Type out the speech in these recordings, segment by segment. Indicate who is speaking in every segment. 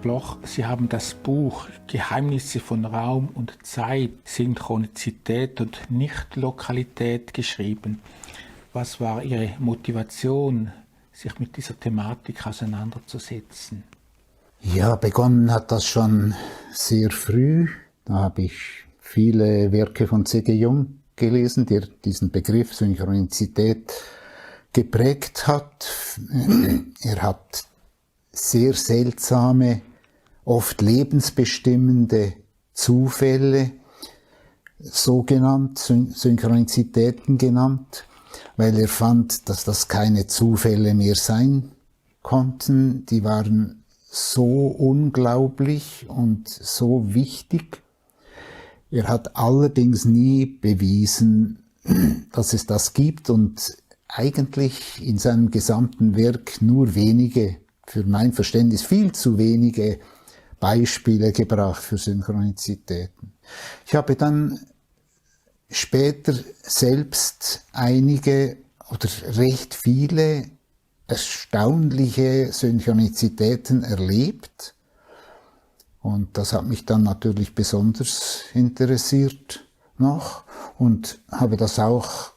Speaker 1: Bloch, Sie haben das Buch Geheimnisse von Raum und Zeit, Synchronizität und Nichtlokalität geschrieben. Was war Ihre Motivation, sich mit dieser Thematik auseinanderzusetzen?
Speaker 2: Ja, begonnen hat das schon sehr früh. Da habe ich viele Werke von C.G. Jung gelesen, der diesen Begriff Synchronizität geprägt hat. Er hat sehr seltsame, oft lebensbestimmende Zufälle, sogenannt, Synchronizitäten genannt, weil er fand, dass das keine Zufälle mehr sein konnten. Die waren so unglaublich und so wichtig. Er hat allerdings nie bewiesen, dass es das gibt und eigentlich in seinem gesamten Werk nur wenige, für mein Verständnis viel zu wenige Beispiele gebracht für Synchronizitäten. Ich habe dann später selbst einige oder recht viele erstaunliche Synchronizitäten erlebt. Und das hat mich dann natürlich besonders interessiert noch und habe das auch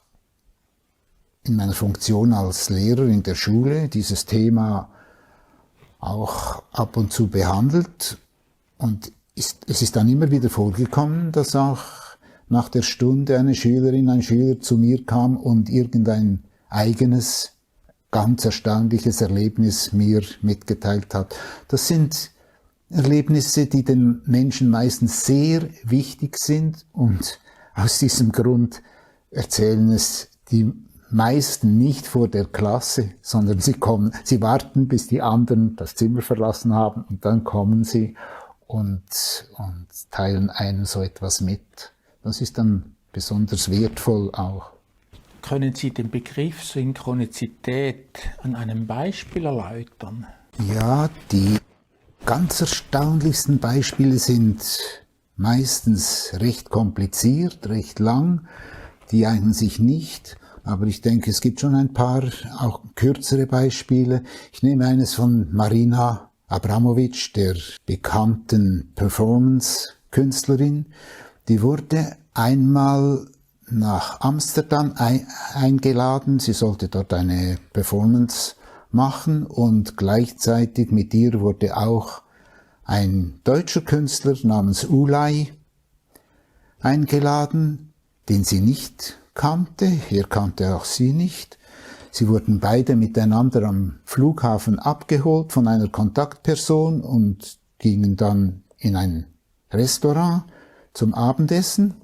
Speaker 2: in meiner Funktion als Lehrer in der Schule, dieses Thema auch ab und zu behandelt. Und es ist dann immer wieder vorgekommen, dass auch nach der Stunde eine Schülerin, ein Schüler zu mir kam und irgendein eigenes, ganz erstaunliches Erlebnis mir mitgeteilt hat. Das sind Erlebnisse, die den Menschen meistens sehr wichtig sind und aus diesem Grund erzählen es die meisten nicht vor der Klasse, sondern sie warten, bis die anderen das Zimmer verlassen haben und dann kommen sie und teilen einem so etwas mit. Das ist dann besonders wertvoll auch.
Speaker 1: Können Sie den Begriff Synchronizität an einem Beispiel erläutern?
Speaker 2: Ja, die ganz erstaunlichsten Beispiele sind meistens recht kompliziert, recht lang, die eignen sich nicht. Aber ich denke, es gibt schon ein paar auch kürzere Beispiele. Ich nehme eines von Marina Abramovic, der bekannten Performance-Künstlerin. Die wurde einmal nach Amsterdam eingeladen. Sie sollte dort eine Performance machen und gleichzeitig mit ihr wurde auch ein deutscher Künstler namens Ulay eingeladen, den sie nicht kannte, er kannte auch sie nicht. Sie wurden beide miteinander am Flughafen abgeholt von einer Kontaktperson und gingen dann in ein Restaurant zum Abendessen.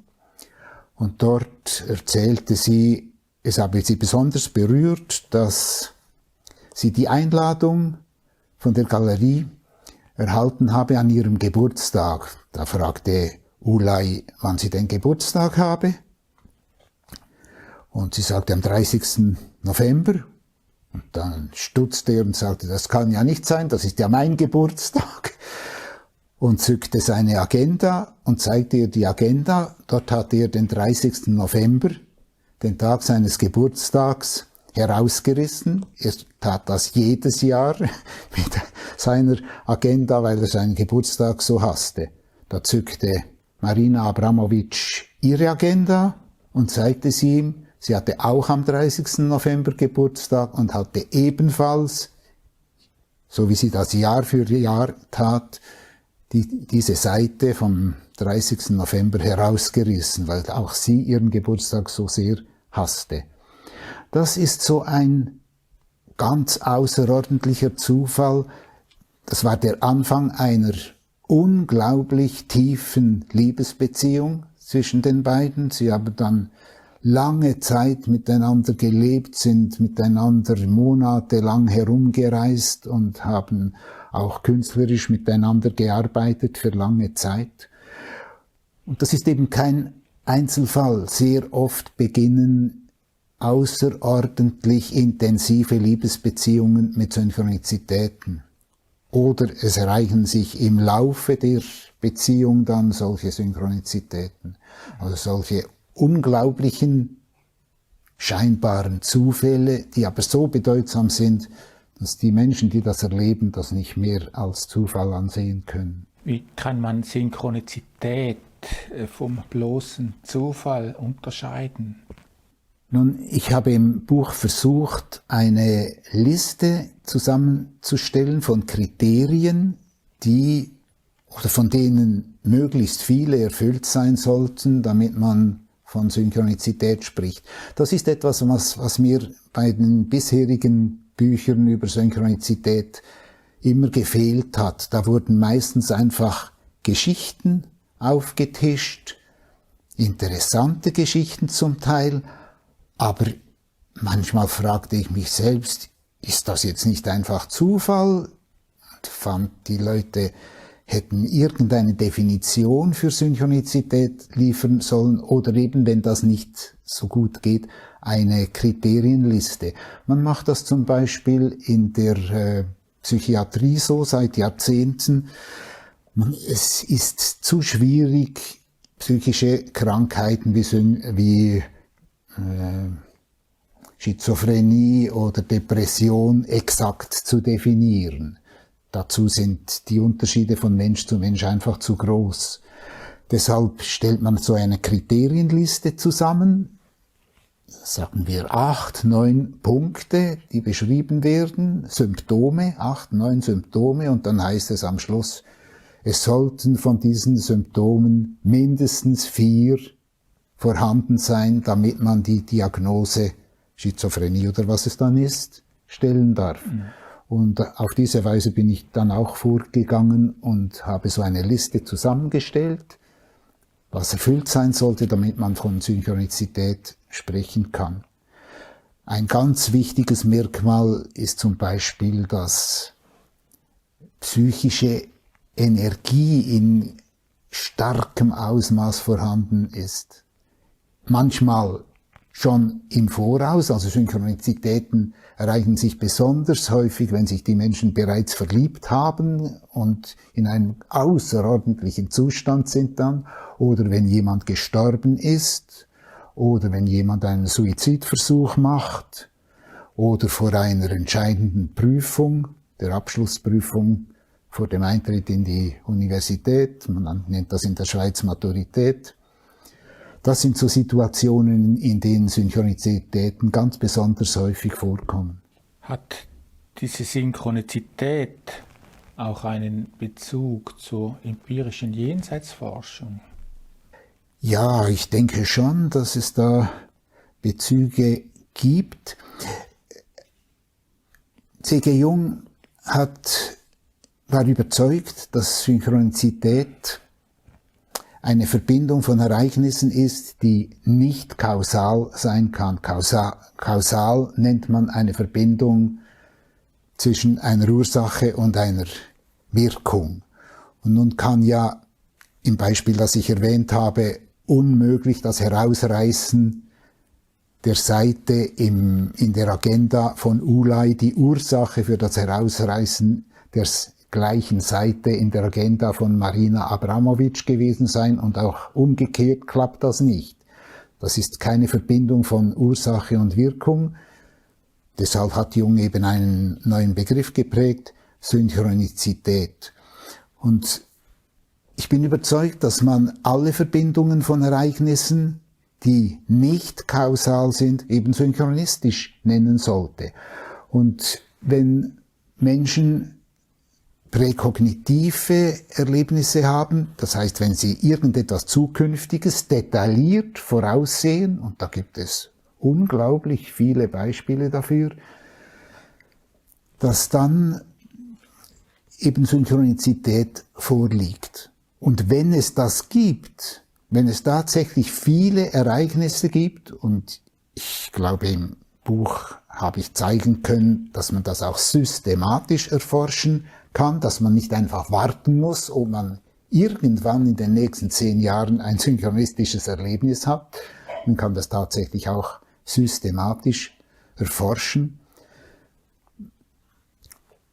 Speaker 2: Und dort erzählte sie, es habe sie besonders berührt, dass sie die Einladung von der Galerie erhalten habe an ihrem Geburtstag. Da fragte Ulay, wann sie den Geburtstag habe. Und sie sagte am 30. November. Und dann stutzte er und sagte, das kann ja nicht sein, das ist ja mein Geburtstag. Und zückte seine Agenda und zeigte ihr die Agenda. Dort hatte er den 30. November, den Tag seines Geburtstags, herausgerissen. Er tat das jedes Jahr mit seiner Agenda, weil er seinen Geburtstag so hasste. Da zückte Marina Abramovic ihre Agenda und zeigte sie ihm. Sie hatte auch am 30. November Geburtstag und hatte ebenfalls, so wie sie das Jahr für Jahr tat, diese Seite vom 30. November herausgerissen, weil auch sie ihren Geburtstag so sehr hasste. Das ist so ein ganz außerordentlicher Zufall. Das war der Anfang einer unglaublich tiefen Liebesbeziehung zwischen den beiden. Sie haben dann lange Zeit miteinander gelebt, sind miteinander monatelang herumgereist und haben auch künstlerisch miteinander gearbeitet für lange Zeit. Und das ist eben kein Einzelfall. Sehr oft beginnen außerordentlich intensive Liebesbeziehungen mit Synchronizitäten. Oder es erreichen sich im Laufe der Beziehung dann solche Synchronizitäten. Also solche unglaublichen, scheinbaren Zufälle, die aber so bedeutsam sind, dass die Menschen, die das erleben, das nicht mehr als Zufall ansehen können.
Speaker 1: Wie kann man Synchronizität vom bloßen Zufall unterscheiden?
Speaker 2: Nun, ich habe im Buch versucht, eine Liste zusammenzustellen von Kriterien, die oder von denen möglichst viele erfüllt sein sollten, damit man von Synchronizität spricht. Das ist etwas, was mir bei den bisherigen Büchern über Synchronizität immer gefehlt hat. Da wurden meistens einfach Geschichten aufgetischt, interessante Geschichten zum Teil, aber manchmal fragte ich mich selbst, ist das jetzt nicht einfach Zufall? Und fand, die Leute hätten irgendeine Definition für Synchronizität liefern sollen oder eben, wenn das nicht so gut geht, eine Kriterienliste. Man macht das zum Beispiel in der Psychiatrie so seit Jahrzehnten. Es ist zu schwierig, psychische Krankheiten wie Schizophrenie oder Depression exakt zu definieren. Dazu sind die Unterschiede von Mensch zu Mensch einfach zu groß. Deshalb stellt man so eine Kriterienliste zusammen, sagen wir 8, 9 Punkte, die beschrieben werden, Symptome, 8, 9 Symptome, und dann heißt es am Schluss, es sollten von diesen Symptomen mindestens 4 vorhanden sein, damit man die Diagnose Schizophrenie oder was es dann ist, stellen darf. Mhm. Und auf diese Weise bin ich dann auch vorgegangen und habe so eine Liste zusammengestellt, was erfüllt sein sollte, damit man von Synchronizität sprechen kann. Ein ganz wichtiges Merkmal ist zum Beispiel, dass psychische Energie in starkem Ausmaß vorhanden ist. Manchmal schon im Voraus, also Synchronizitäten ereignen sich besonders häufig, wenn sich die Menschen bereits verliebt haben und in einem außerordentlichen Zustand sind dann, oder wenn jemand gestorben ist, oder wenn jemand einen Suizidversuch macht, oder vor einer entscheidenden Prüfung, der Abschlussprüfung vor dem Eintritt in die Universität, man nennt das in der Schweiz Maturität. Das sind so Situationen, in denen Synchronizitäten ganz besonders häufig vorkommen.
Speaker 1: Hat diese Synchronizität auch einen Bezug zur empirischen Jenseitsforschung?
Speaker 2: Ja, ich denke schon, dass es da Bezüge gibt. C.G. Jung war überzeugt, dass Synchronizität eine Verbindung von Ereignissen ist, die nicht kausal sein kann. Kausal nennt man eine Verbindung zwischen einer Ursache und einer Wirkung. Und nun kann ja im Beispiel, das ich erwähnt habe, unmöglich das Herausreißen der Seite in der Agenda von Ulay die Ursache für das Herausreißen der gleichen Seite in der Agenda von Marina Abramovic gewesen sein, und auch umgekehrt klappt das nicht. Das ist keine Verbindung von Ursache und Wirkung. Deshalb hat Jung eben einen neuen Begriff geprägt, Synchronizität. Und ich bin überzeugt, dass man alle Verbindungen von Ereignissen, die nicht kausal sind, eben synchronistisch nennen sollte. Und wenn Menschen präkognitive Erlebnisse haben, das heißt, wenn sie irgendetwas Zukünftiges detailliert voraussehen, und da gibt es unglaublich viele Beispiele dafür, dass dann eben Synchronizität vorliegt. Und wenn es das gibt, wenn es tatsächlich viele Ereignisse gibt, und ich glaube im Buch habe ich zeigen können, dass man das auch systematisch erforschen kann, dass man nicht einfach warten muss, ob man irgendwann in den nächsten 10 Jahren ein synchronistisches Erlebnis hat. Man kann das tatsächlich auch systematisch erforschen.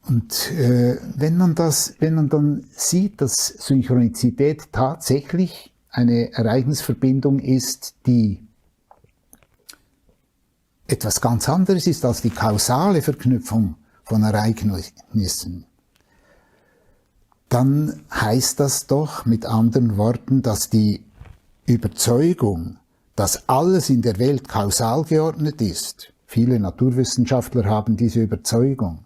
Speaker 2: Und wenn man dann sieht, dass Synchronizität tatsächlich eine Ereignisverbindung ist, die etwas ganz anderes ist als die kausale Verknüpfung von Ereignissen, dann heißt das doch mit anderen Worten, dass die Überzeugung, dass alles in der Welt kausal geordnet ist, viele Naturwissenschaftler haben diese Überzeugung,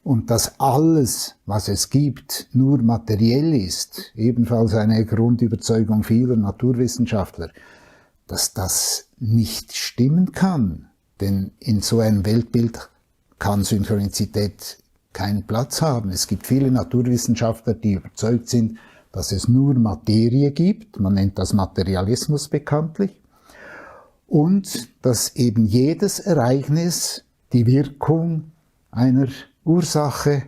Speaker 2: und dass alles, was es gibt, nur materiell ist, ebenfalls eine Grundüberzeugung vieler Naturwissenschaftler, dass das nicht stimmen kann. Denn in so einem Weltbild kann Synchronizität keinen Platz haben. Es gibt viele Naturwissenschaftler, die überzeugt sind, dass es nur Materie gibt, man nennt das Materialismus bekanntlich, und dass eben jedes Ereignis die Wirkung einer Ursache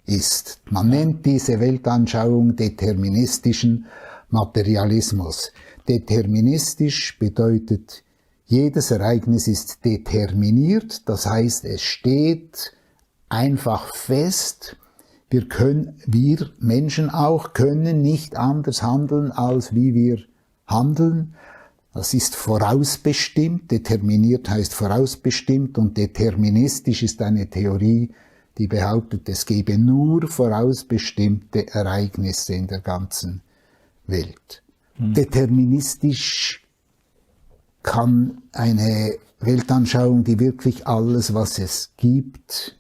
Speaker 2: ist. Man nennt diese Weltanschauung deterministischen Materialismus. Deterministisch bedeutet, jedes Ereignis ist determiniert, das heißt, es steht einfach fest. Wir Menschen auch können nicht anders handeln, als wie wir handeln. Das ist vorausbestimmt, determiniert heißt vorausbestimmt, und deterministisch ist eine Theorie, die behauptet, es gebe nur vorausbestimmte Ereignisse in der ganzen Welt. Deterministisch kann eine Weltanschauung, die wirklich alles, was es gibt,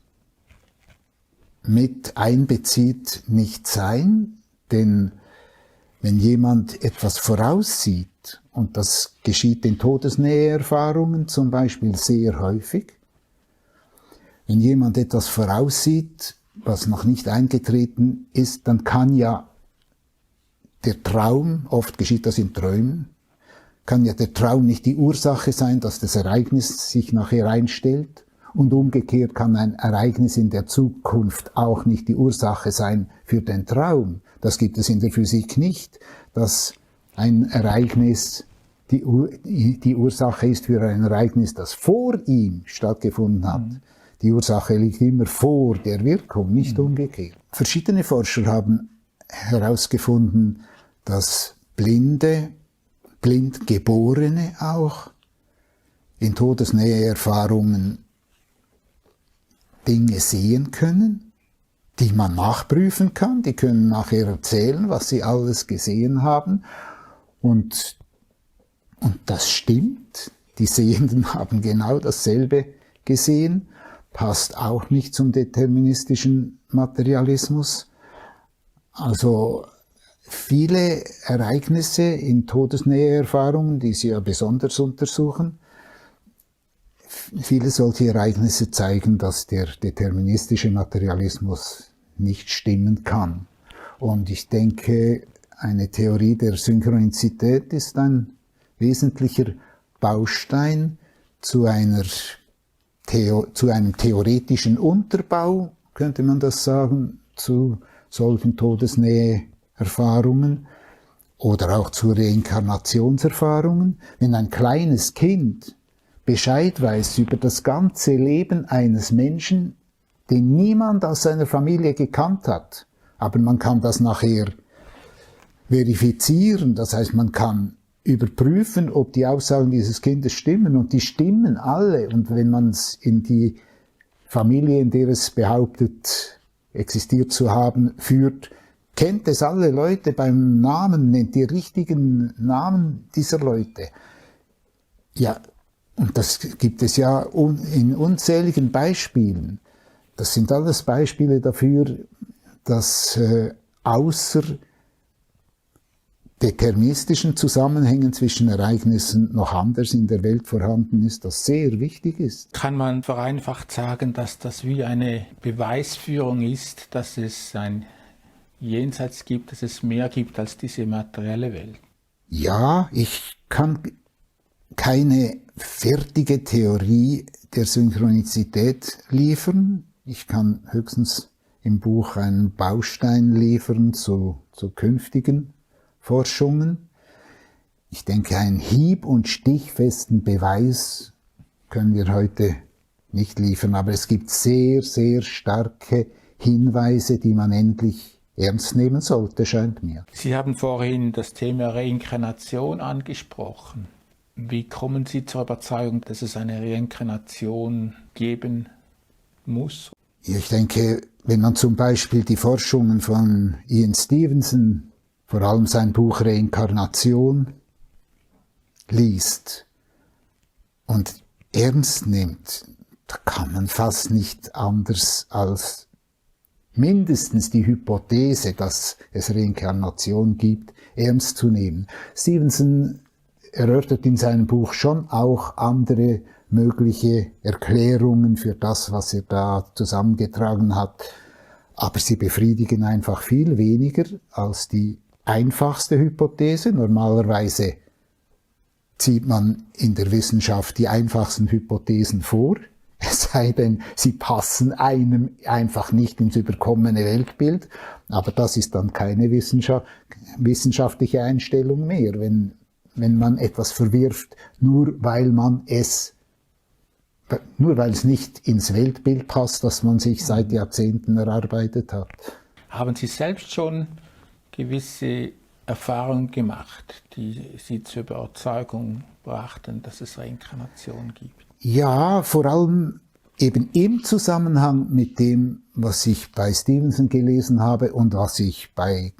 Speaker 2: mit einbezieht, nicht sein, denn wenn jemand etwas voraussieht, und das geschieht in Todesnäheerfahrungen zum Beispiel sehr häufig, wenn jemand etwas voraussieht, was noch nicht eingetreten ist, dann kann ja der Traum, oft geschieht das in Träumen, kann ja der Traum nicht die Ursache sein, dass das Ereignis sich nachher einstellt, und umgekehrt kann ein Ereignis in der Zukunft auch nicht die Ursache sein für den Traum. Das gibt es in der Physik nicht, dass ein Ereignis die Ursache ist für ein Ereignis, das vor ihm stattgefunden hat. Die Ursache liegt immer vor der Wirkung, nicht umgekehrt. Verschiedene Forscher haben herausgefunden, dass Blindgeborene auch in Todesnäheerfahrungen Dinge sehen können, die man nachprüfen kann. Die können nachher erzählen, was sie alles gesehen haben. Und das stimmt. Die Sehenden haben genau dasselbe gesehen. Passt auch nicht zum deterministischen Materialismus. Also viele Ereignisse in Todesnäheerfahrungen, die sie ja besonders untersuchen, viele solche Ereignisse zeigen, dass der deterministische Materialismus nicht stimmen kann. Und ich denke, eine Theorie der Synchronizität ist ein wesentlicher Baustein zu einem theoretischen Unterbau, könnte man das sagen, zu solchen Todesnäheerfahrungen oder auch zu Reinkarnationserfahrungen. Wenn ein kleines Kind Bescheid weiß über das ganze Leben eines Menschen, den niemand aus seiner Familie gekannt hat, aber man kann das nachher verifizieren, das heißt, man kann überprüfen, ob die Aussagen dieses Kindes stimmen, und die stimmen alle. Und wenn man es in die Familie, in der es behauptet, existiert zu haben, führt, kennt es alle Leute beim Namen, nennt die richtigen Namen dieser Leute. Ja, und das gibt es ja in unzähligen Beispielen. Das sind alles Beispiele dafür, dass außer deterministischen Zusammenhängen zwischen Ereignissen noch anders in der Welt vorhanden ist, das sehr wichtig ist.
Speaker 1: Kann man vereinfacht sagen, dass das wie eine Beweisführung ist, dass es ein Jenseits gibt, dass es mehr gibt als diese materielle Welt?
Speaker 2: Ja, ich kann keine fertige Theorie der Synchronizität liefern. Ich kann höchstens im Buch einen Baustein liefern zu künftigen Forschungen. Ich denke, einen hieb- und stichfesten Beweis können wir heute nicht liefern, aber es gibt sehr, sehr starke Hinweise, die man endlich ernst nehmen sollte, scheint mir.
Speaker 1: Sie haben vorhin das Thema Reinkarnation angesprochen. Wie kommen Sie zur Überzeugung, dass es eine Reinkarnation geben muss?
Speaker 2: Ich denke, wenn man zum Beispiel die Forschungen von Ian Stevenson, vor allem sein Buch Reinkarnation, liest und ernst nimmt, da kann man fast nicht anders als mindestens die Hypothese, dass es Reinkarnation gibt, ernst zu nehmen. Stevenson erörtert in seinem Buch schon auch andere mögliche Erklärungen für das, was er da zusammengetragen hat, aber sie befriedigen einfach viel weniger als die einfachste Hypothese. Normalerweise zieht man in der Wissenschaft die einfachsten Hypothesen vor, es sei denn, sie passen einem einfach nicht ins überkommene Weltbild, aber das ist dann keine wissenschaftliche Einstellung mehr, wenn man etwas verwirft, nur weil es nicht ins Weltbild passt, das man sich seit Jahrzehnten erarbeitet hat.
Speaker 1: Haben Sie selbst schon gewisse Erfahrungen gemacht, die Sie zur Überzeugung brachten, dass es Reinkarnation gibt?
Speaker 2: Ja, vor allem eben im Zusammenhang mit dem, was ich bei Stevenson gelesen habe und was ich bei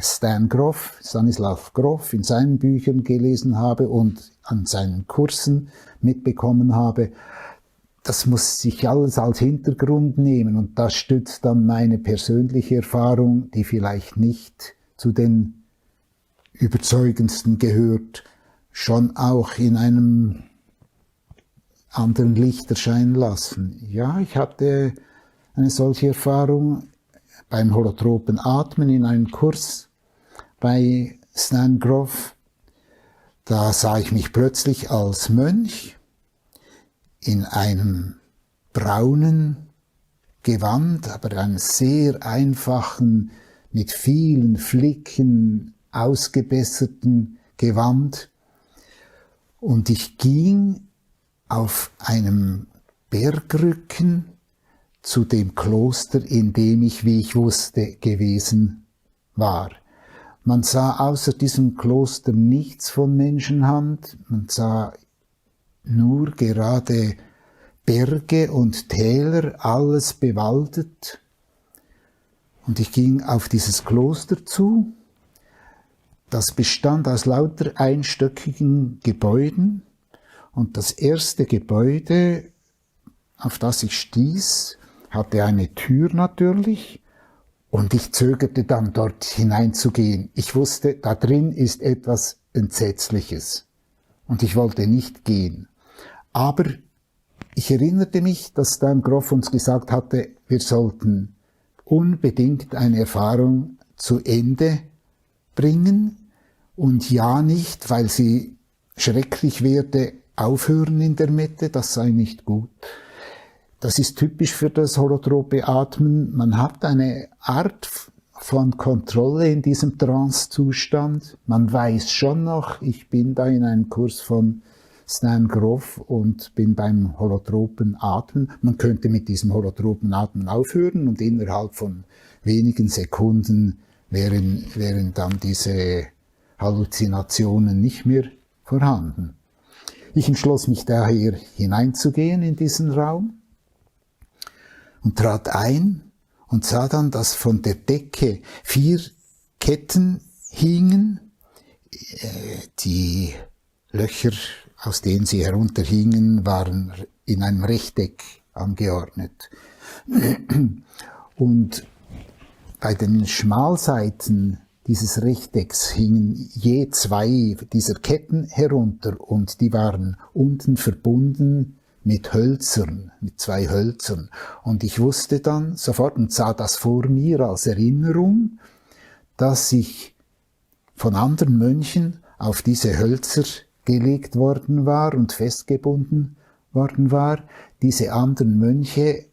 Speaker 2: Stanislav Grof in seinen Büchern gelesen habe und an seinen Kursen mitbekommen habe. Das muss ich alles als Hintergrund nehmen und das stützt dann meine persönliche Erfahrung, die vielleicht nicht zu den überzeugendsten gehört, schon auch in einem anderen Licht erscheinen lassen. Ja, ich hatte eine solche Erfahrung beim holotropen Atmen in einem Kurs bei Stan Grof. Da sah ich mich plötzlich als Mönch in einem braunen Gewand, aber einem sehr einfachen, mit vielen Flicken ausgebesserten Gewand. Und ich ging auf einem Bergrücken zu dem Kloster, in dem ich, wie ich wusste, gewesen war. Man sah außer diesem Kloster nichts von Menschenhand, man sah nur gerade Berge und Täler, alles bewaldet. Und ich ging auf dieses Kloster zu. Das bestand aus lauter einstöckigen Gebäuden. Und das erste Gebäude, auf das ich stieß, hatte eine Tür natürlich. Und ich zögerte dann, dort hineinzugehen. Ich wusste, da drin ist etwas Entsetzliches. Und ich wollte nicht gehen. Aber ich erinnerte mich, dass Stan Grof uns gesagt hatte, wir sollten unbedingt eine Erfahrung zu Ende bringen und ja nicht, weil sie schrecklich werde, aufhören in der Mitte, das sei nicht gut. Das ist typisch für das holotrope Atmen. Man hat eine Art von Kontrolle in diesem Trance-Zustand. Man weiß schon noch, ich bin da in einem Kurs von Stan Grof und bin beim holotropen Atmen. Man könnte mit diesem holotropen Atmen aufhören und innerhalb von wenigen Sekunden wären dann diese Halluzinationen nicht mehr vorhanden. Ich entschloss mich daher hineinzugehen in diesen Raum und trat ein und sah dann, dass von der Decke 4 Ketten hingen, die Löcher, aus denen sie herunterhingen, waren in einem Rechteck angeordnet. Und bei den Schmalseiten dieses Rechtecks hingen je 2 dieser Ketten herunter und die waren unten verbunden mit Hölzern, mit 2 Hölzern. Und ich wusste dann sofort und sah das vor mir als Erinnerung, dass ich von anderen Mönchen auf diese Hölzer gelegt worden war und festgebunden worden war. Diese anderen Mönche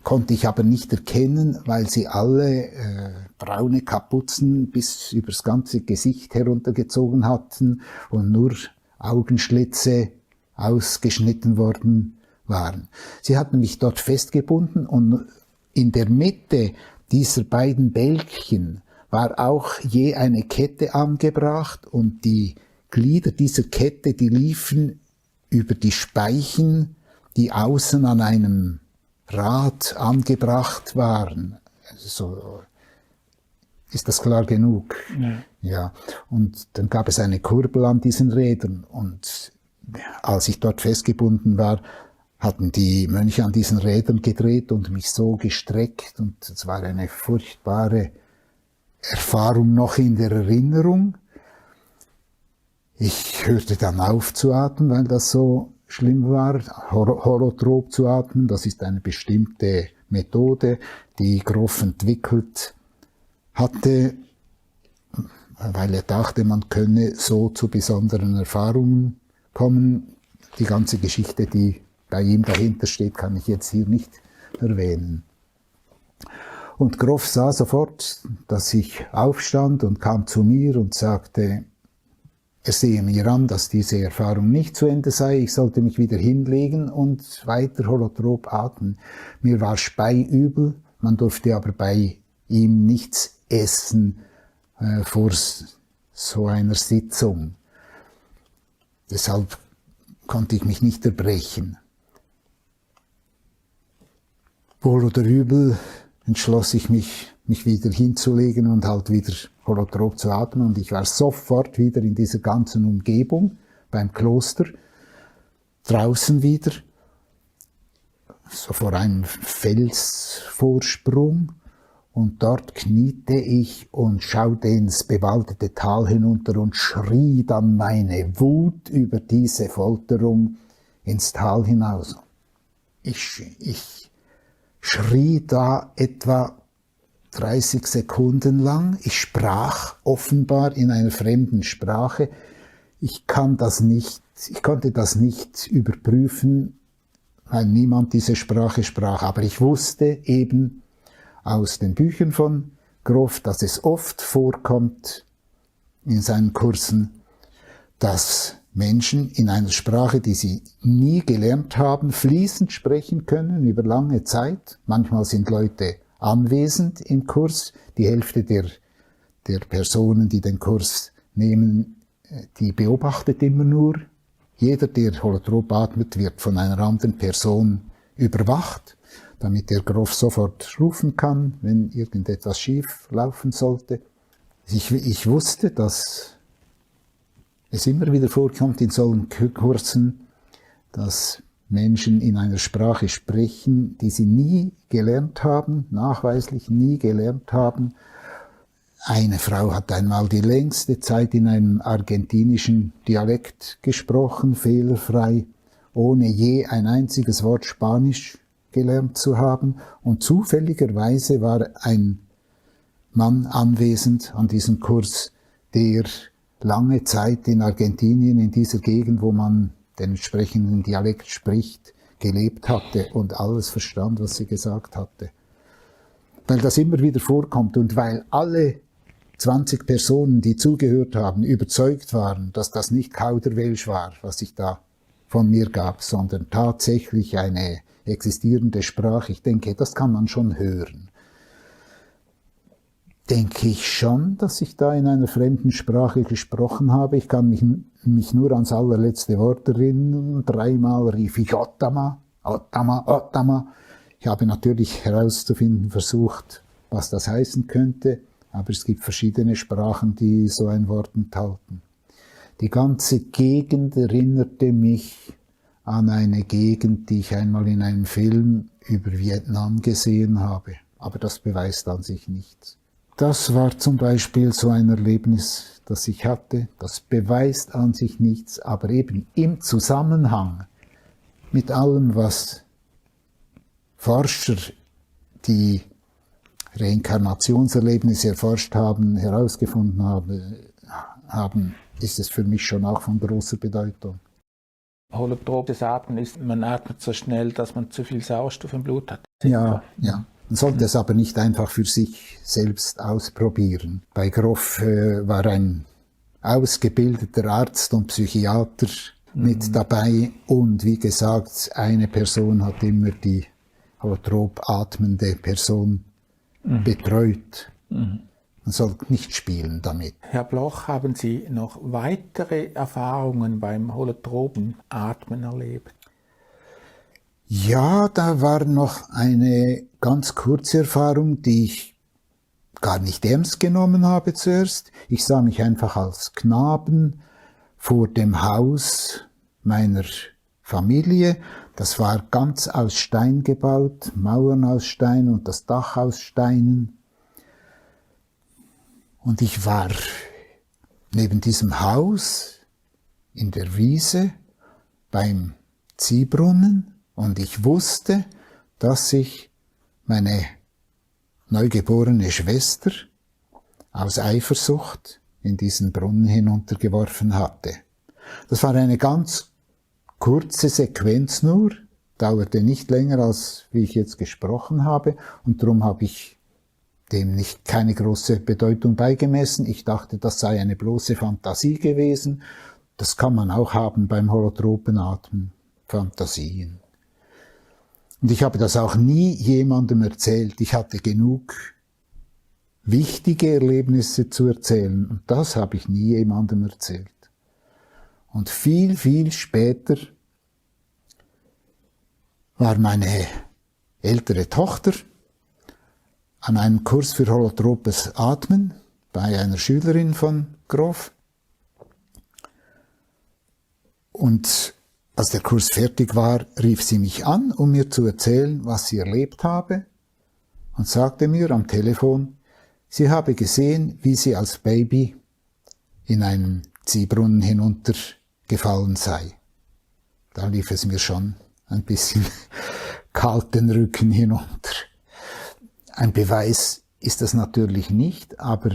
Speaker 2: konnte ich aber nicht erkennen, weil sie alle braune Kapuzen bis übers ganze Gesicht heruntergezogen hatten und nur Augenschlitze ausgeschnitten worden waren. Sie hatten mich dort festgebunden und in der Mitte dieser beiden Bälkchen war auch je eine Kette angebracht und die Glieder dieser Kette, die liefen über die Speichen, die außen an einem Rad angebracht waren. So ist das klar genug.
Speaker 1: Ja.
Speaker 2: Ja. Und dann gab es eine Kurbel an diesen Rädern und als ich dort festgebunden war, hatten die Mönche an diesen Rädern gedreht und mich so gestreckt und es war eine furchtbare Erfahrung noch in der Erinnerung. Ich hörte dann auf zu atmen, weil das so schlimm war, holotrop zu atmen. Das ist eine bestimmte Methode, die Grof entwickelt hatte, weil er dachte, man könne so zu besonderen Erfahrungen kommen. Die ganze Geschichte, die bei ihm dahinter steht, kann ich jetzt hier nicht erwähnen. Und Grof sah sofort, dass ich aufstand und kam zu mir und sagte, er sehe mir an, dass diese Erfahrung nicht zu Ende sei, ich sollte mich wieder hinlegen und weiter holotrop atmen. Mir war speiübel, man durfte aber bei ihm nichts essen vor so einer Sitzung. Deshalb konnte ich mich nicht erbrechen. Wohl oder übel entschloss ich mich wieder hinzulegen und halt wieder holotrop zu atmen. Und ich war sofort wieder in dieser ganzen Umgebung, beim Kloster, draußen wieder, so vor einem Felsvorsprung. Und dort kniete ich und schaute ins bewaldete Tal hinunter und schrie dann meine Wut über diese Folterung ins Tal hinaus. Ich schrie da etwa 30 Sekunden lang. Ich sprach offenbar in einer fremden Sprache. Ich konnte das nicht überprüfen, weil niemand diese Sprache sprach. Aber ich wusste eben aus den Büchern von Grof, dass es oft vorkommt in seinen Kursen, dass Menschen in einer Sprache, die sie nie gelernt haben, fließend sprechen können über lange Zeit. Manchmal sind Leute anwesend im Kurs. Die Hälfte der Personen, die den Kurs nehmen, die beobachtet immer nur. Jeder, der holotrop atmet, wird von einer anderen Person überwacht, damit der Grof sofort rufen kann, wenn irgendetwas schief laufen sollte. Ich wusste, dass es immer wieder vorkommt in solchen Kursen, dass Menschen in einer Sprache sprechen, die sie nie gelernt haben, nachweislich nie gelernt haben. Eine Frau hat einmal die längste Zeit in einem argentinischen Dialekt gesprochen, fehlerfrei, ohne je ein einziges Wort Spanisch gelernt zu haben. Und zufälligerweise war ein Mann anwesend an diesem Kurs, der lange Zeit in Argentinien, in dieser Gegend, wo man den entsprechenden Dialekt spricht, gelebt hatte und alles verstand, was sie gesagt hatte. Weil das immer wieder vorkommt und weil alle 20 Personen, die zugehört haben, überzeugt waren, dass das nicht Kauderwelsch war, was ich da von mir gab, sondern tatsächlich eine existierende Sprache. Ich denke, das kann man schon hören. Denke ich schon, dass ich da in einer fremden Sprache gesprochen habe. Ich kann mich nur ans allerletzte Wort erinnern. 3-mal rief ich Otama, Otama, Otama. Ich habe natürlich herauszufinden versucht, was das heißen könnte, aber es gibt verschiedene Sprachen, die so ein Wort enthalten. Die ganze Gegend erinnerte mich an eine Gegend, die ich einmal in einem Film über Vietnam gesehen habe. Aber das beweist an sich nichts. Das war zum Beispiel so ein Erlebnis, das ich hatte. Das beweist an sich nichts, aber eben im Zusammenhang mit allem, was Forscher, die Reinkarnationserlebnisse erforscht haben, herausgefunden haben, ist es für mich schon auch von großer Bedeutung.
Speaker 1: Holotropes Atmen ist, man atmet so schnell, dass man zu viel Sauerstoff im Blut hat.
Speaker 2: Ja. Man sollte es aber nicht einfach für sich selbst ausprobieren. Bei Grof war ein ausgebildeter Arzt und Psychiater mit dabei und wie gesagt, eine Person hat immer die holotrop atmende Person betreut. Man soll nicht spielen damit.
Speaker 1: Herr Bloch, haben Sie noch weitere Erfahrungen beim holotropen Atmen erlebt?
Speaker 2: Ja, da war noch eine ganz kurze Erfahrung, die ich gar nicht ernst genommen habe zuerst. Ich sah mich einfach als Knaben vor dem Haus meiner Familie. Das war ganz aus Stein gebaut, Mauern aus Stein und das Dach aus Steinen. Und ich war neben diesem Haus in der Wiese beim Ziehbrunnen und ich wusste, dass ich meine neugeborene Schwester aus Eifersucht in diesen Brunnen hinuntergeworfen hatte. Das war eine ganz kurze Sequenz nur, dauerte nicht länger, als wie ich jetzt gesprochen habe, und darum habe ich dem keine große Bedeutung beigemessen. Ich dachte, das sei eine bloße Fantasie gewesen. Das kann man auch haben beim holotropen Atmen, Fantasien. Und ich habe das auch nie jemandem erzählt. Ich hatte genug wichtige Erlebnisse zu erzählen und das habe ich nie jemandem erzählt. Und viel, viel später war meine ältere Tochter an einem Kurs für holotropes Atmen bei einer Schülerin von Grof. Und als der Kurs fertig war, rief sie mich an, um mir zu erzählen, was sie erlebt habe, und sagte mir am Telefon, sie habe gesehen, wie sie als Baby in einen Ziehbrunnen hinuntergefallen sei. Da lief es mir schon ein bisschen kalt den Rücken hinunter. Ein Beweis ist das natürlich nicht, aber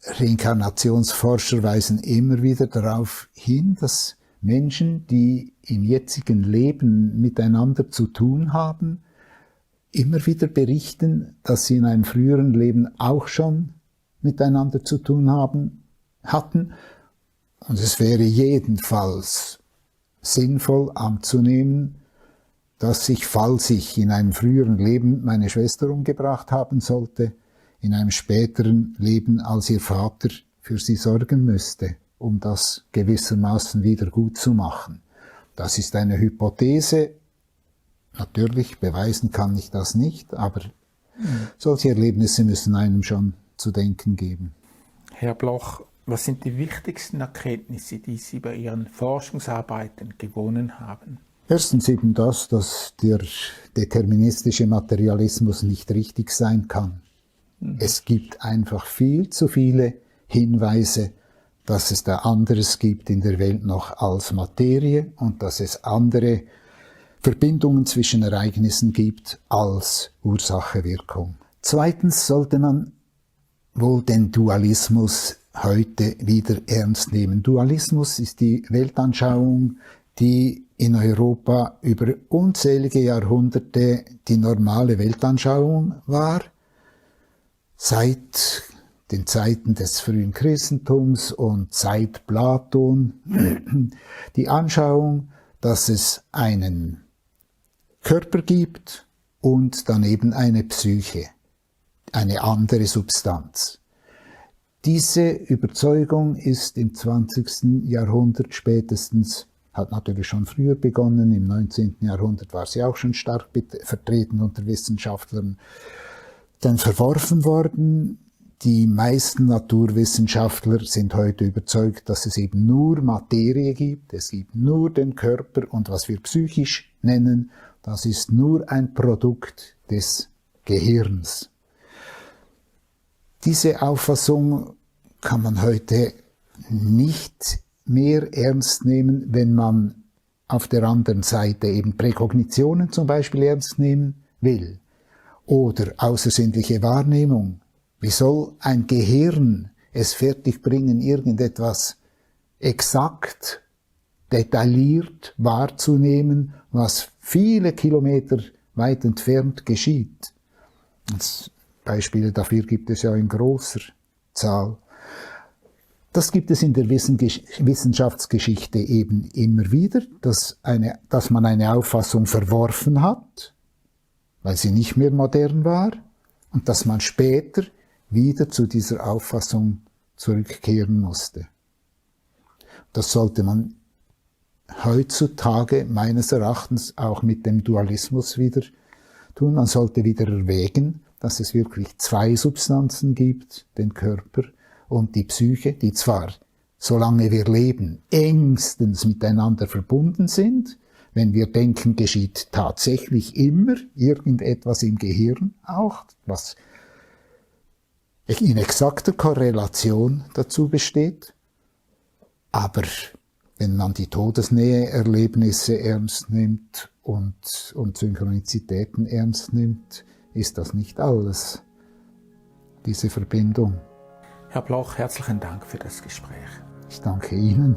Speaker 2: Reinkarnationsforscher weisen immer wieder darauf hin, dass Menschen, die im jetzigen Leben miteinander zu tun haben, immer wieder berichten, dass sie in einem früheren Leben auch schon miteinander zu tun hatten. Und es wäre jedenfalls sinnvoll anzunehmen, dass ich, falls ich in einem früheren Leben meine Schwester umgebracht haben sollte, in einem späteren Leben als ihr Vater für sie sorgen müsste, um das gewissermaßen wieder gut zu machen. Das ist eine Hypothese. Natürlich, beweisen kann ich das nicht, aber solche Erlebnisse müssen einem schon zu denken geben.
Speaker 1: Herr Bloch, was sind die wichtigsten Erkenntnisse, die Sie bei Ihren Forschungsarbeiten gewonnen haben?
Speaker 2: Erstens eben das, dass der deterministische Materialismus nicht richtig sein kann. Es gibt einfach viel zu viele Hinweise, dass es da anderes gibt in der Welt noch als Materie und dass es andere Verbindungen zwischen Ereignissen gibt als Ursache-Wirkung. Zweitens sollte man wohl den Dualismus heute wieder ernst nehmen. Dualismus ist die Weltanschauung, die in Europa über unzählige Jahrhunderte die normale Weltanschauung war, seit den Zeiten des frühen Christentums und seit Platon. Die Anschauung, dass es einen Körper gibt und daneben eine Psyche, eine andere Substanz. Diese Überzeugung ist im 20. Jahrhundert spätestens, hat natürlich schon früher begonnen, im 19. Jahrhundert war sie auch schon stark vertreten unter Wissenschaftlern, dann verworfen worden. Die meisten Naturwissenschaftler sind heute überzeugt, dass es eben nur Materie gibt, es gibt nur den Körper und was wir psychisch nennen, das ist nur ein Produkt des Gehirns. Diese Auffassung kann man heute nicht mehr ernst nehmen, wenn man auf der anderen Seite eben Präkognitionen zum Beispiel ernst nehmen will oder außersinnliche Wahrnehmung. Wie soll ein Gehirn es fertigbringen, irgendetwas exakt, detailliert wahrzunehmen, was viele Kilometer weit entfernt geschieht? Beispiele dafür gibt es ja in großer Zahl. Das gibt es in der Wissenschaftsgeschichte eben immer wieder, dass man eine Auffassung verworfen hat, weil sie nicht mehr modern war, und dass man später wieder zu dieser Auffassung zurückkehren musste. Das sollte man heutzutage meines Erachtens auch mit dem Dualismus wieder tun. Man sollte wieder erwägen, dass es wirklich zwei Substanzen gibt, den Körper und die Psyche, die zwar, solange wir leben, engstens miteinander verbunden sind. Wenn wir denken, geschieht tatsächlich immer irgendetwas im Gehirn auch, was in exakter Korrelation dazu besteht. Aber wenn man die Todesnähe-Erlebnisse ernst nimmt und Synchronizitäten ernst nimmt, ist das nicht alles, diese Verbindung.
Speaker 1: Herr Bloch, herzlichen Dank für das Gespräch.
Speaker 2: Ich danke Ihnen.